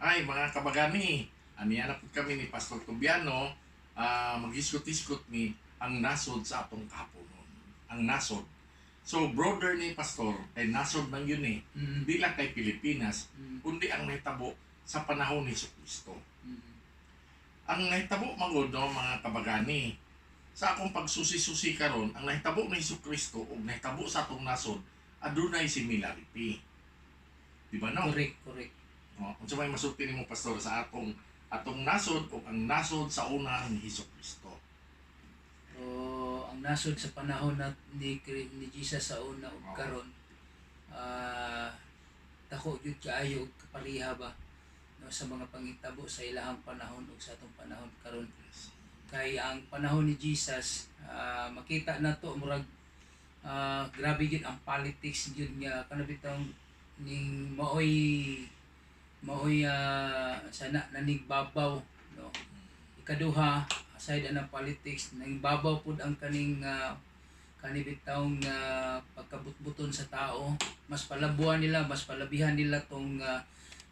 Ay, mga kabagani, aniya na po kami ni Pastor Tubiano, mag-iskot-iskot ni ang nasod sa atong kapunon. Ang nasod. So, brother ni Pastor, ay nasod man yun eh. Di lang kay Pilipinas, kundi ang nahitabo sa panahon ni Jesucristo. Ang nahitabo magod, no, mga kabagani, sa akong pagsusi-susi karon, ang nahitabo ni Jesucristo o nahitabo sa atong nasod, adunay similarity. Di ba no? Correct. Kung sa may masulti ni mo, Pastor, sa atong nasod o ang nasod sa una ni Jesucristo. Ang nasod sa panahon ni Jesus sa una ug karon, dako gyud kaayo og kapariha ba, no, sa mga pangitabo sa ilahang panahon ug sa atong panahon karon. Kay ang panahon ni Jesus, makita nato murag grabe gyud ang politics gyud nga kanabitang ning maoy sana nanigbabaw, no. Ikaduha, aside ng politics, nangbabaw pud ang kaning kanibitawng pagkabutbuton sa tao. Mas palabuhan nila, mas palabihan nila tong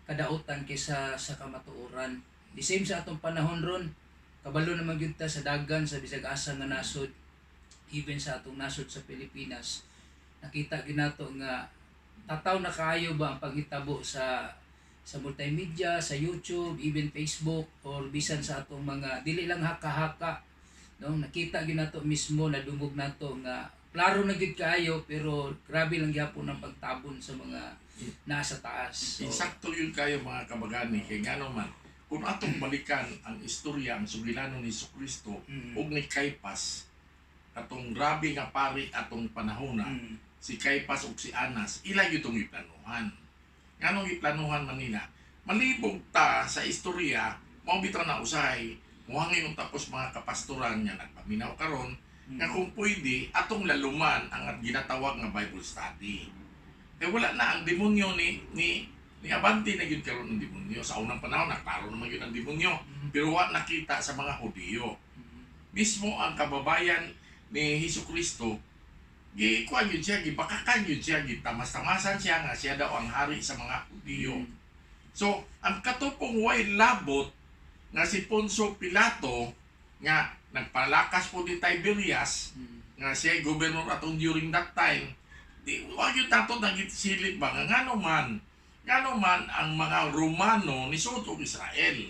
kadautan kaysa sa kamatuoran. The same sa atong panahon ron, kabalo naman gyud ta sa dagan sa bisag asa nga nasod, even sa atong nasod sa Pilipinas. Nakita gyud nato nga tataw na kaayo ba ang paghitabo sa multimedia, sa YouTube, even Facebook, or bisan sa atong mga dili lang haka-haka, no. Nakita gyud nato mismo, nadungog nato nga klaro na gyud kaayo, pero grabe lang gyapon ang pagtabon sa mga nasa taas. So, Insakto yun kayo, mga kabagani, kay ngano man kung atong balikan ang istorya, ang sugilano ni Jesucristo ug ni Caiphas, katong grabe nga pari atong panahona, si Caiphas ug si Anas, ila gyud tong iplanuhan. Nganong iplanuhan man nila? Malibog ta sa istorya, mao bitaw na usahay, muhangin tapos mga kapastoran nga nagpaminaw karon nga kung pwede atong laluman ang ginatawag nga Bible study. Eh wala na ang demonyo ni Abante na gyud karon ang demonyo. Sa unang panahon naklaro naman gyud ang demonyo, pero wa nakita sa mga Hudiyo. Mismo ang kababayan ni Jesucristo, gikuan yun siya, gibakakan yun siya, gitamas-tamasan siya nga siya daw ang hari sa mga Hudiyo. So, ang katupong way labot nga si Poncio Pilato nga nagpalakas po ni Tiberias nga siya gobernador atong during that time, di wag yun tato nagitisilip ba nga ngano man ang mga Romano ni Sud og Israel.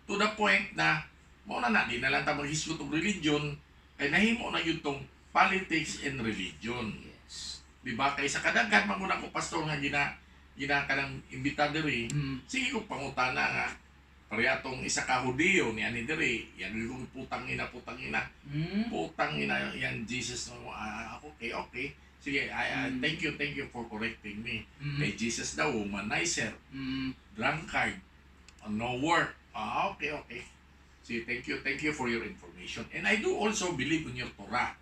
To the point na mo na di na lang ta maghisgot og religion, ay nahimo na yun tong politics and religion. yes. Diba? Kay sa kadaghan manguna ko pastor nga gina kanang imbita diri, sige ko pangutana nga parehatong isa ka Hudiyo ni ani diri, yan yung putang ina yan Jesus no, okay. Sige, thank you for correcting me. Kay Jesus daw womanizer, drunkard, no work. Okay. See, thank you for your information. And I do also believe in your Torah.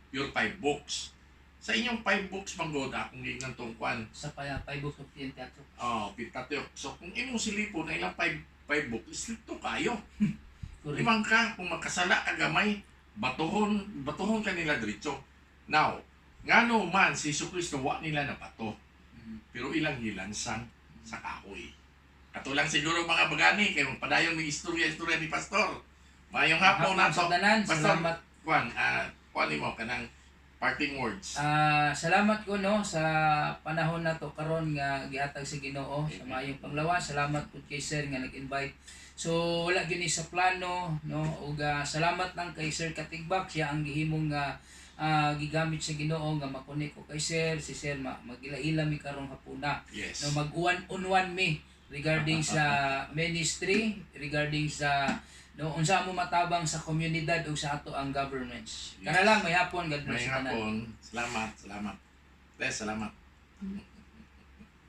Your 5 books. Sa inyong 5 books, manggod, akong gigan tong kwan. Sa 5 books of Pentateuch. Pentateuch. So, kung imong silipon na ilang 5 books, islito kayo. Limang ka, kung magkasala ka gamay, batuhon ka nila diretso. Now, ngano man si Jesucristo, wa nila na bato. Pero ilang gilansang sa kahoy. Katulang siguro mga bagani, kay magpadayon ng istorya ni Pastor. Mayong hapon na to. Pastor, salamat. Kuan mo kanang parting words. Salamat ko, no, sa panahon na to karon nga gihatag sa Ginoo sa mayong panglawas. Salamat pud kay Sir nga nag-invite. So wala gyud ni sa plano, no, ug salamat lang kay Sir Katigbak, siya ang gihimong gigamit sa Ginoo nga makonek ko kay Sir. Si Sir magila-ila mi karong hapuna. Yes. No, mag-1-on-1 mi regarding sa ministry, regarding sa unsa mo matabang sa komunidad o sa ato ang governments. Yes. Kana lang, may hapon, God bless. May hapon. Salamat. Salamat.